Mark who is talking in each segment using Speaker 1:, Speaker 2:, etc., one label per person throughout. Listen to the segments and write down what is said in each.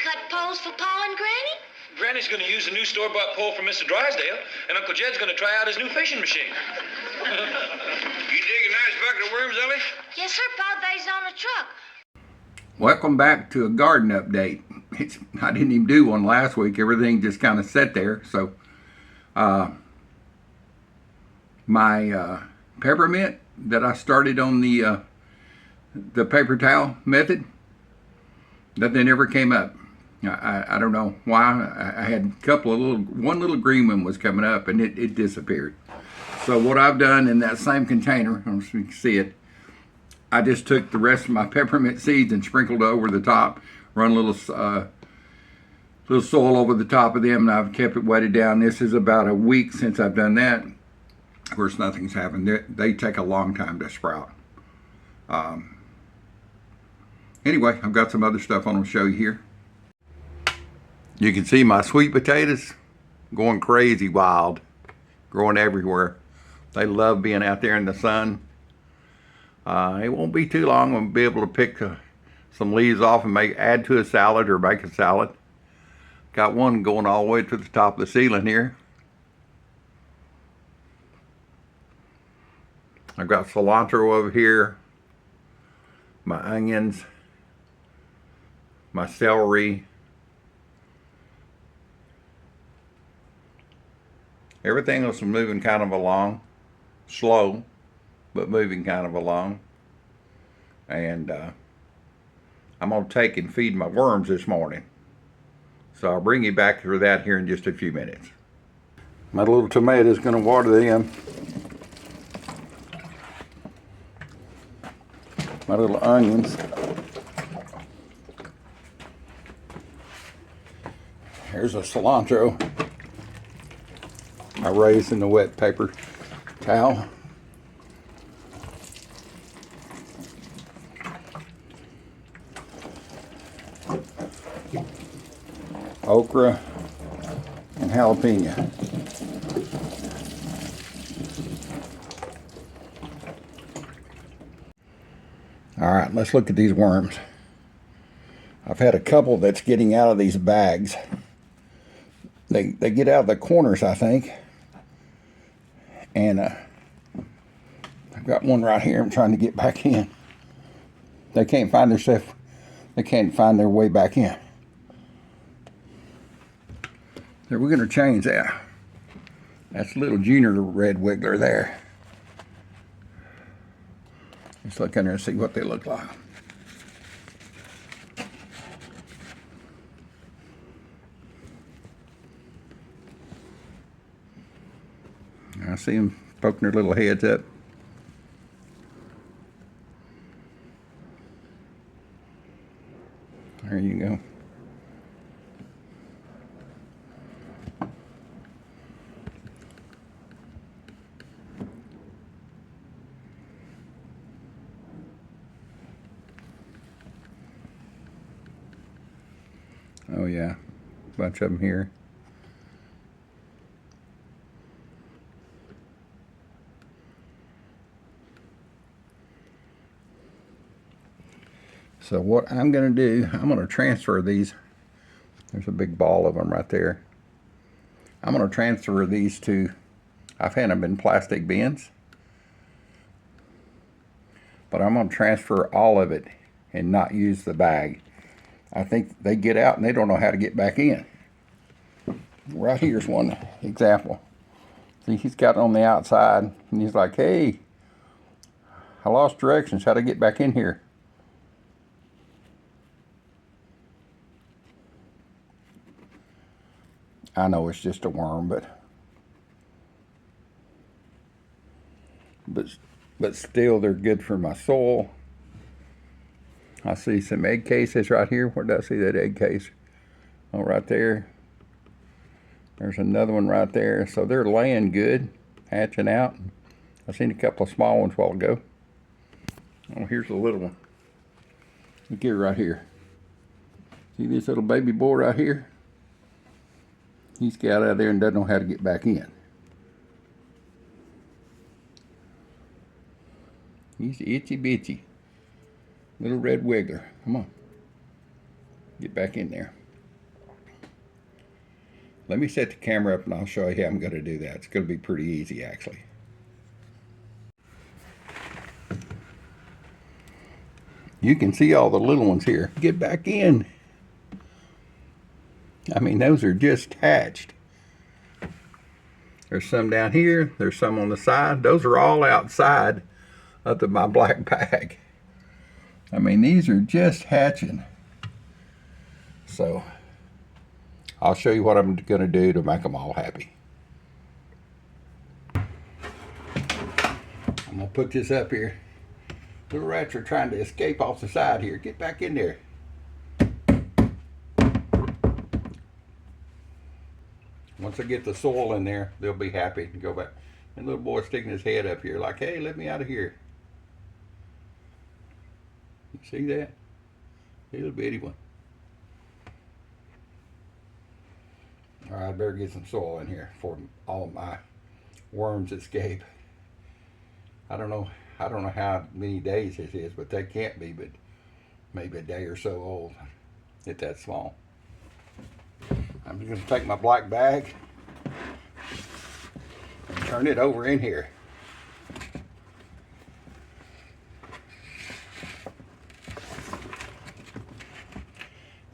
Speaker 1: cut poles for Pa and Granny?
Speaker 2: Granny's going to use a new store-bought pole from Mr. Drysdale, and Uncle Jed's going to try out his new fishing machine.
Speaker 3: You dig a nice bucket of worms, Ellie?
Speaker 1: Yes, sir, Pa. They's on a truck.
Speaker 4: Welcome back to a garden update. I didn't even do one last week. Everything just kind of sat there. So my peppermint that I started on the paper towel method, nothing ever came up. I don't know why. I had a couple of one little green one was coming up and it disappeared. So what I've done in that same container, I don't know if you can see it, I just took the rest of my peppermint seeds and sprinkled over the top, run a little soil over the top of them, and I've kept it wetted down. This is about a week since I've done that. Of course, nothing's happened. They take a long time to sprout. Anyway, I've got some other stuff I want to show you here. You can see my sweet potatoes going crazy wild, growing everywhere. They love being out there in the sun. It won't be too long. I'll be able to pick some leaves off and add to a salad or make a salad. Got one going all the way to the top of the ceiling here. I've got cilantro over here, my onions, my celery. Everything else is moving kind of along, slow, but moving kind of along. And I'm going to take and feed my worms this morning. So I'll bring you back to that here in just a few minutes. My little tomatoes going to water them. My little onions. Here's a cilantro I raised in the wet paper towel. Okra and jalapeno. All right, let's look at these worms. I've had a couple that's getting out of these bags. They get out of the corners, I think. And I've got one right here. I'm trying to get back in. They can't find their stuff. They can't find their way back in. So we're going to change that. That's a little junior red wiggler there. Let's look in there and see what they look like. I see them poking their little heads up. There you go. Oh yeah, a bunch of them here. So what I'm going to do, I'm going to transfer these. There's a big ball of them right there. I'm going to transfer these to, I've had them in plastic bins, but I'm going to transfer all of it and not use the bag. I think they get out and they don't know how to get back in. Right here's one example. See, he's got it on the outside and he's like, hey, I lost directions. How to get back in here? I know it's just a worm, but still they're good for my soil. I see some egg cases right here. Where did I see that egg case? Oh, right there. There's another one right there. So they're laying good, hatching out. I've seen a couple of small ones a while ago. Oh, here's a little one. Look here, right here. See this little baby boy right here? He's got out of there and doesn't know how to get back in. He's itchy bitchy. Little red wiggler. Come on. Get back in there. Let me set the camera up and I'll show you how I'm going to do that. It's going to be pretty easy actually. You can see all the little ones here. Get back in. I mean, those are just hatched. There's some down here. There's some on the side. Those are all outside of my black bag. I mean, these are just hatching. So, I'll show you what I'm going to do to make them all happy. I'm going to put this up here. Little rats are trying to escape off the side here. Get back in there. Once I get the soil in there, they'll be happy and go back. And little boy sticking his head up here like, hey, let me out of here. You see that? Little bitty one. All right, I better get some soil in here before all my worms escape. I don't know how many days this is, but they can't be but maybe a day or so old. It's that small. I'm just going to take my black bag and turn it over in here.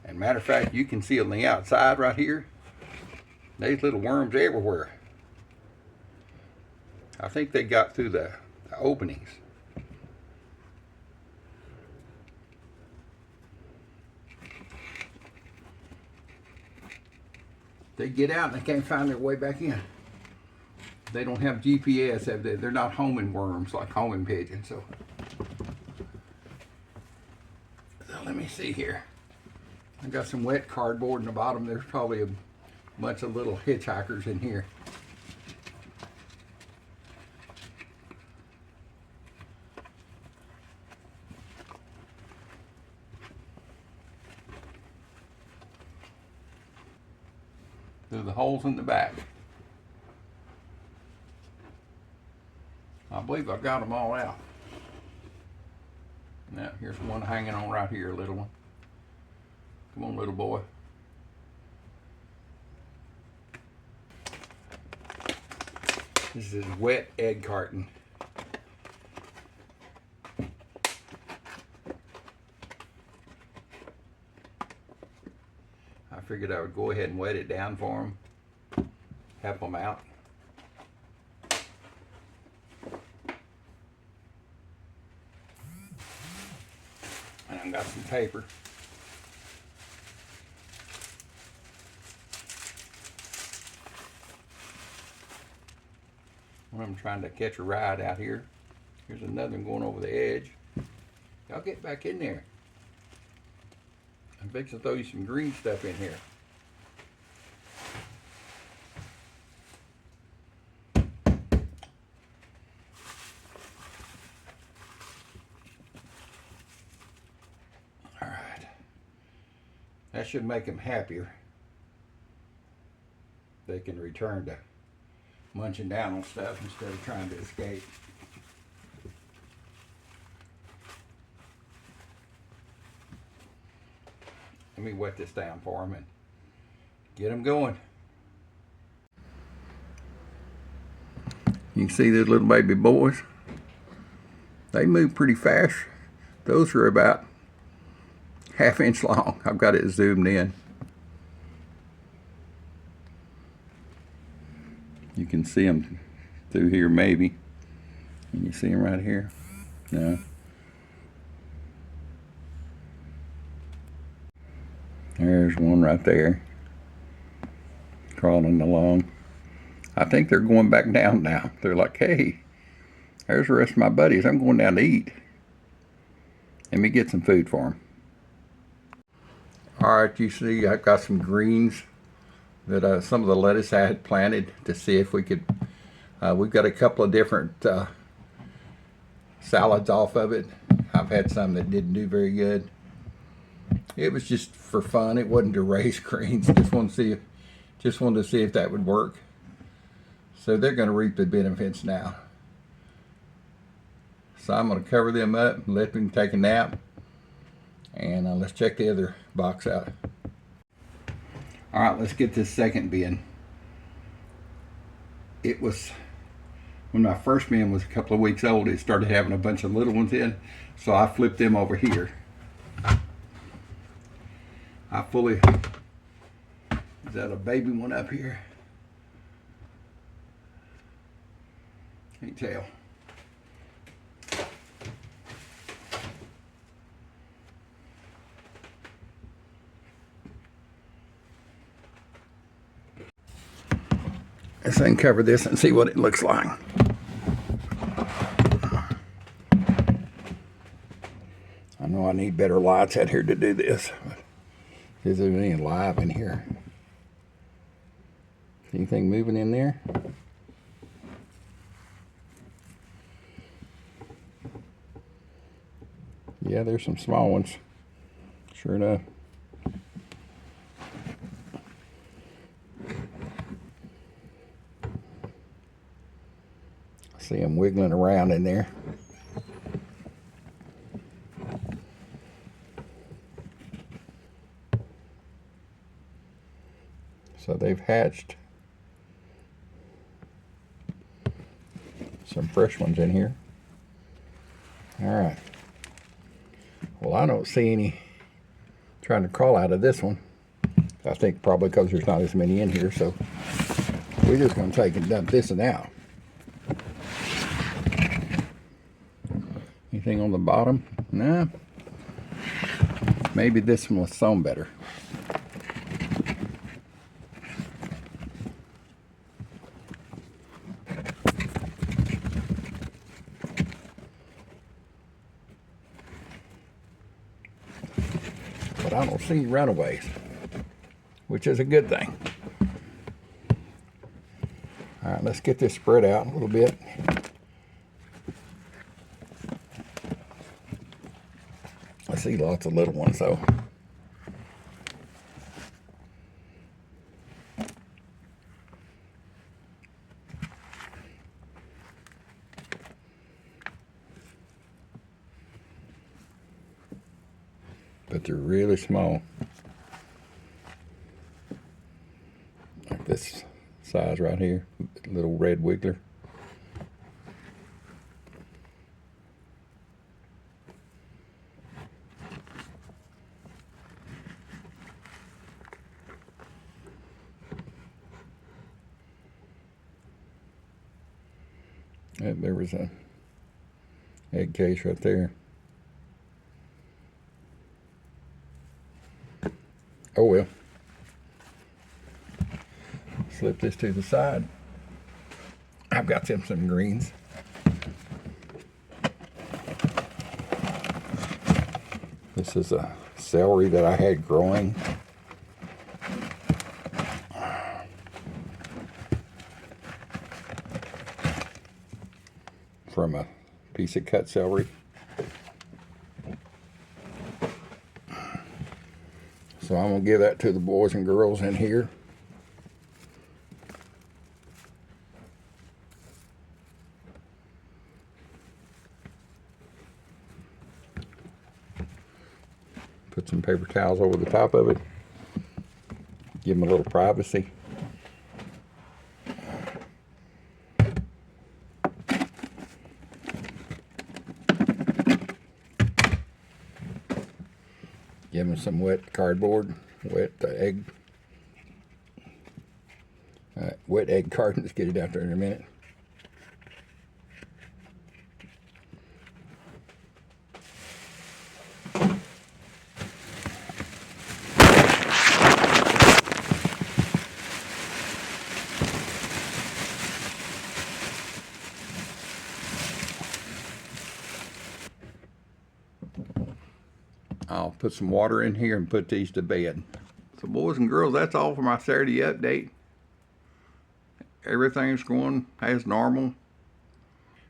Speaker 4: And matter of fact, you can see on the outside right here, there's little worms everywhere. I think they got through the openings. They get out and they can't find their way back in. They don't have GPS, have they? They're not homing worms like homing pigeons. So let me see here. I got some wet cardboard in the bottom. There's probably a bunch of little hitchhikers in here. Through the holes in the back. I believe I got them all out. Now, here's one hanging on right here, little one. Come on, little boy. This is wet egg carton. I figured I would go ahead and wet it down for them, help them out. And I've got some paper. When I'm trying to catch a ride out here. Here's another one going over the edge. Y'all get back in there. I'm fixing to throw you some green stuff in here. All right. That should make them happier. They can return to munching down on stuff instead of trying to escape. Let me wet this down for them and get them going. You can see those little baby boys. They move pretty fast. Those are about ½ inch long. I've got it zoomed in. You can see them through here maybe. Can you see them right here? No. There's one right there, crawling along. I think they're going back down now. They're like, hey, there's the rest of my buddies. I'm going down to eat. Let me get some food for them. All right, you see I've got some greens that some of the lettuce I had planted to see if we could, we've got a couple of different salads off of it. I've had some that didn't do very good. It was just for fun. It wasn't to raise greens. Just wanted to see if that would work. So they're going to reap the benefits now. So I'm going to cover them up and let them take a nap. And let's check the other box out. All right, let's get this second bin. It was, when my first bin was a couple of weeks old, it started having a bunch of little ones in, so I flipped them over here. Is that a baby one up here? Can't tell. Let's uncover this and see what it looks like. I know I need better lights out here to do this. Is there any live in here? Anything moving in there? Yeah, there's some small ones. Sure enough. I see them wiggling around in there. So they've hatched some fresh ones in here. All right. Well, I don't see any trying to crawl out of this one. I think probably because there's not as many in here, so we're just going to take and dump this one out. Anything on the bottom? Nah. Maybe this one was sewn better. But I don't see runaways, which is a good thing. All right, let's get this spread out a little bit. I see lots of little ones though. But they're really small. Like this size right here, little red wiggler. And there was a egg case right there. Oh well. Slip this to the side. I've got some greens. This is a celery that I had growing. From a piece of cut celery. So I'm going to give that to the boys and girls in here. Put some paper towels over the top of it. Give them a little privacy. Give them some wet cardboard, wet egg cartons. Get it out there in a minute. I'll put some water in here and put these to bed. So boys and girls, that's all for my Saturday update. Everything's going as normal.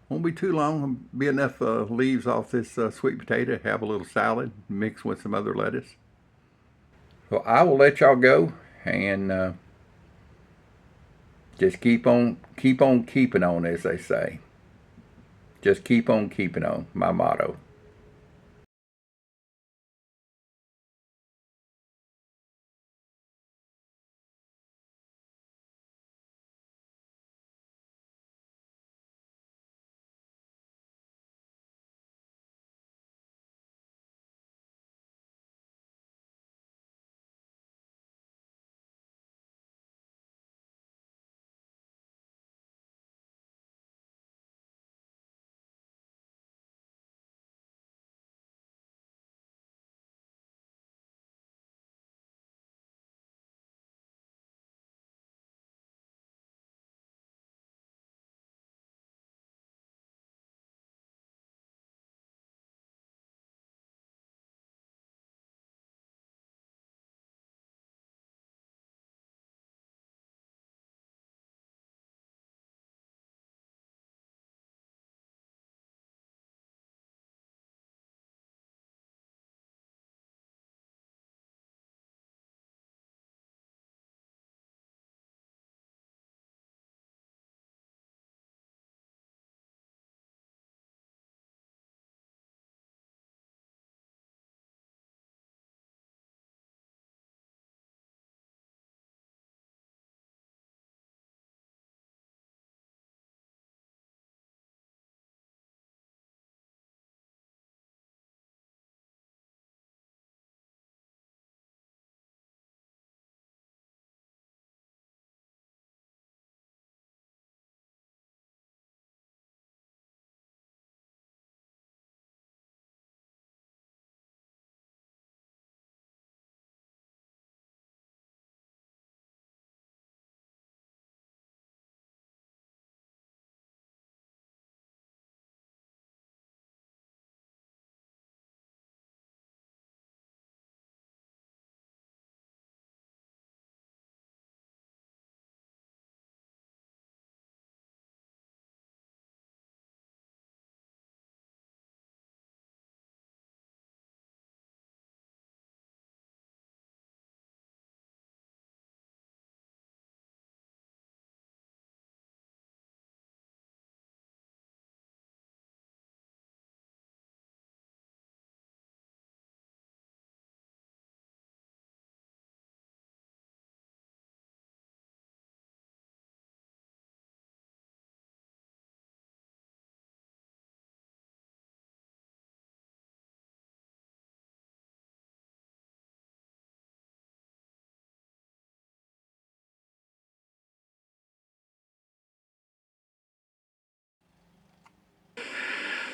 Speaker 4: Won't be too long. Be enough leaves off this sweet potato. Have a little salad mixed with some other lettuce. So I will let y'all go and just keep on keeping on, as they say. Just keep on keeping on, my motto.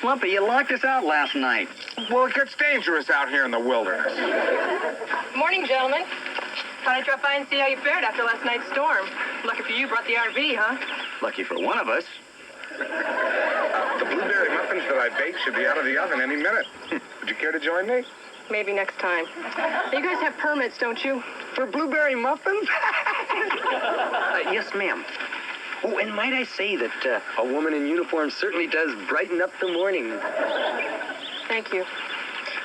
Speaker 5: Lumpy, you locked us out last night.
Speaker 3: Well, it gets dangerous out here in the wilderness.
Speaker 6: Morning, gentlemen. Thought I'd drop by and see how you fared after last night's storm. Lucky for you, brought the RV, huh?
Speaker 5: Lucky for one of us.
Speaker 3: The blueberry muffins that I baked should be out of the oven any minute. Would you care to join me?
Speaker 6: Maybe next time. You guys have permits, don't you?
Speaker 3: For blueberry muffins?
Speaker 5: Yes, ma'am. Oh, and might I say that a woman in uniform certainly does brighten up the morning.
Speaker 6: Thank you.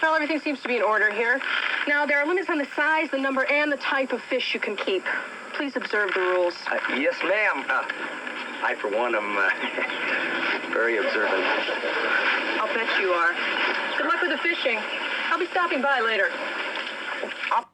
Speaker 6: Well, everything seems to be in order here. Now, there are limits on the size, the number, and the type of fish you can keep. Please observe the rules.
Speaker 5: Yes, ma'am. I, for one, am very observant.
Speaker 6: I'll bet you are. Good luck with the fishing. I'll be stopping by later.
Speaker 5: Up.